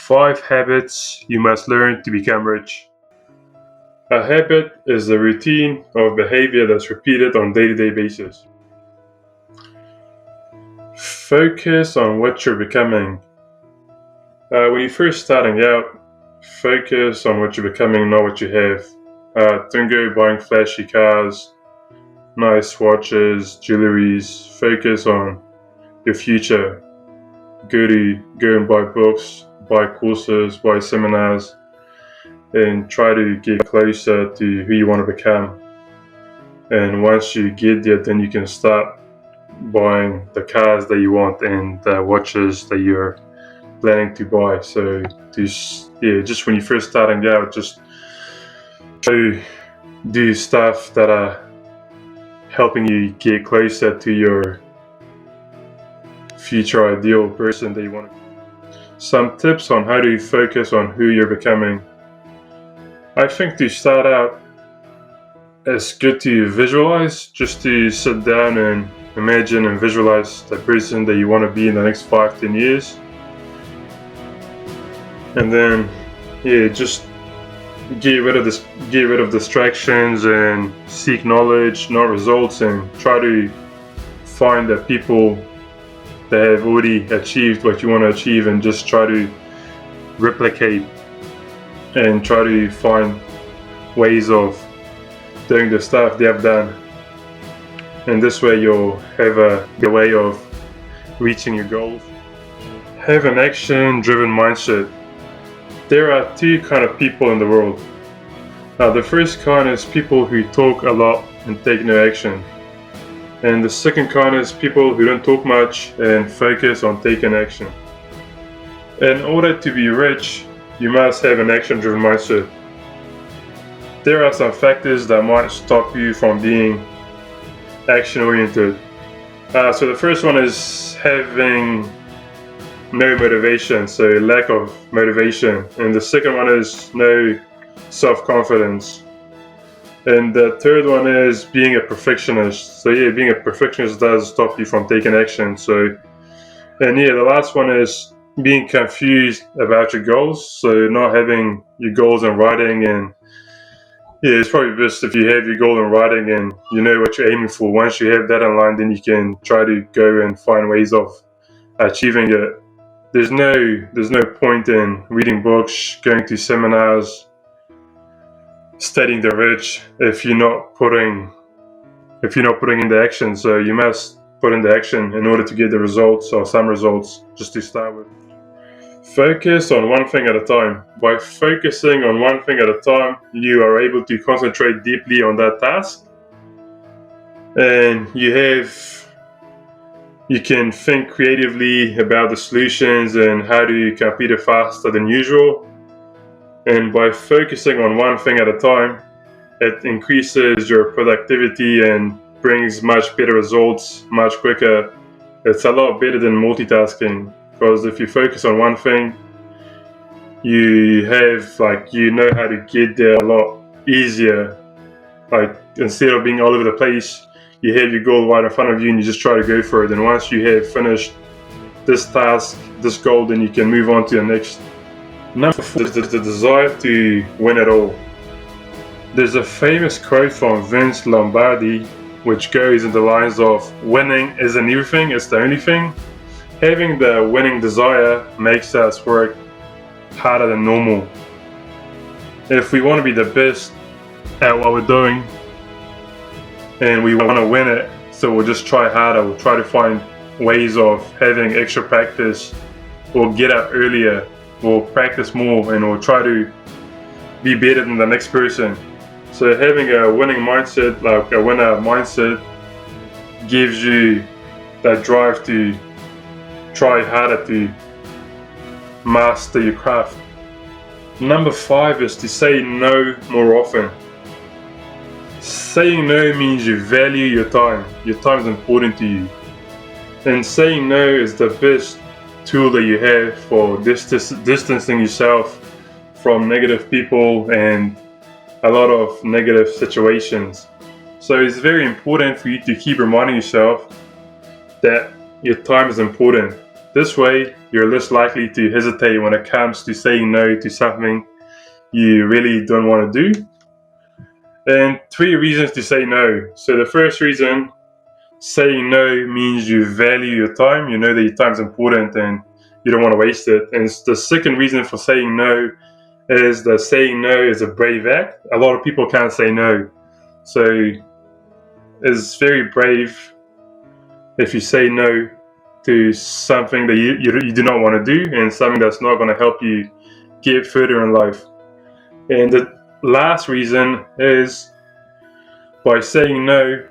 5 habits you must learn to become rich. A habit is a routine of behavior that's repeated on a day-to-day basis. Focus on what you're becoming. When you're first starting out, focus on what you're becoming, not what you have. Don't go buying flashy cars, nice watches, jewelries. Focus on your future. Go and buy books, buy courses, buy seminars, and try to get closer to who you want to become. And once you get there, then you can start buying the cars that you want and the watches that you're planning to buy. So just when you're first starting out, just try to do stuff that are helping you get closer to your future ideal person that you want to be. Some tips on how to focus on who you're becoming. I think to start out, it's good to visualize, just to sit down and imagine and visualize the person that you want to be in the next 5-10 years. And then just get rid of distractions and seek knowledge, not results, and try to find the people that have already achieved what you want to achieve, and just try to replicate and try to find ways of doing the stuff they have done. And this way you'll have a way of reaching your goals. Have an action-driven mindset. There are 2 kinds of people in the world. The first kind is people who talk a lot and take no action. And the second kind is people who don't talk much and focus on taking action. In order to be rich, you must have an action-driven mindset. There are some factors that might stop you from being action-oriented. So the first one is having no motivation, so lack of motivation. And the second one is no self-confidence. And the third one is being a perfectionist. So being a perfectionist does stop you from taking action. The last one is being confused about your goals. So not having your goals in writing, and it's probably best if you have your goal in writing and you know what you're aiming for. Once you have that in line, then you can try to go and find ways of achieving it. There's no point in reading books, going to seminars, studying the rich if you're not putting into action. So you must put into action in order to get the results, or some results, just to start with. Focus on one thing at a time. By focusing on one thing at a time, you are able to concentrate deeply on that task, and you can think creatively about the solutions and how to complete it faster than usual. And by focusing on one thing at a time, it increases your productivity and brings much better results much quicker. It's a lot better than multitasking, because if you focus on one thing, you know how to get there a lot easier. Like, instead of being all over the place, you have your goal right in front of you and you just try to go for it. And once you have finished this task, this goal, then you can move on to the next. Number 4 is the desire to win it all. There's a famous quote from Vince Lombardi, which goes in the lines of, "Winning isn't everything, it's the only thing." Having the winning desire makes us work harder than normal. If we want to be the best at what we're doing and we want to win it, so we'll just try harder. We'll try to find ways of having extra practice. We'll get up earlier. We'll practice more, and we'll try to be better than the next person. So having a winning mindset, like a winner mindset, gives you that drive to try harder to master your craft. Number 5 is to say no more often. Saying no means you value your time. Your time is important to you. And saying no is the best tool that you have for distancing yourself from negative people and a lot of negative situations. So it's very important for you to keep reminding yourself that your time is important. This way you're less likely to hesitate when it comes to saying no to something you really don't want to do. And 3 reasons to say no. So the first reason, saying no means you value your time. You know that your time's important and you don't want to waste it. And the second reason for saying no is that saying no is a brave act. A lot of people can't say no. So it's very brave if you say no to something that you do not want to do and something that's not going to help you get further in life. And the last reason is, by saying no,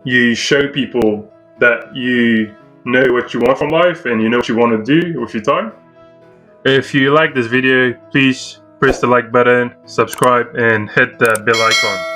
you show people that you know what you want from life and you know what you want to do with your time. If you like this video, please press the like button, subscribe, and hit that bell icon.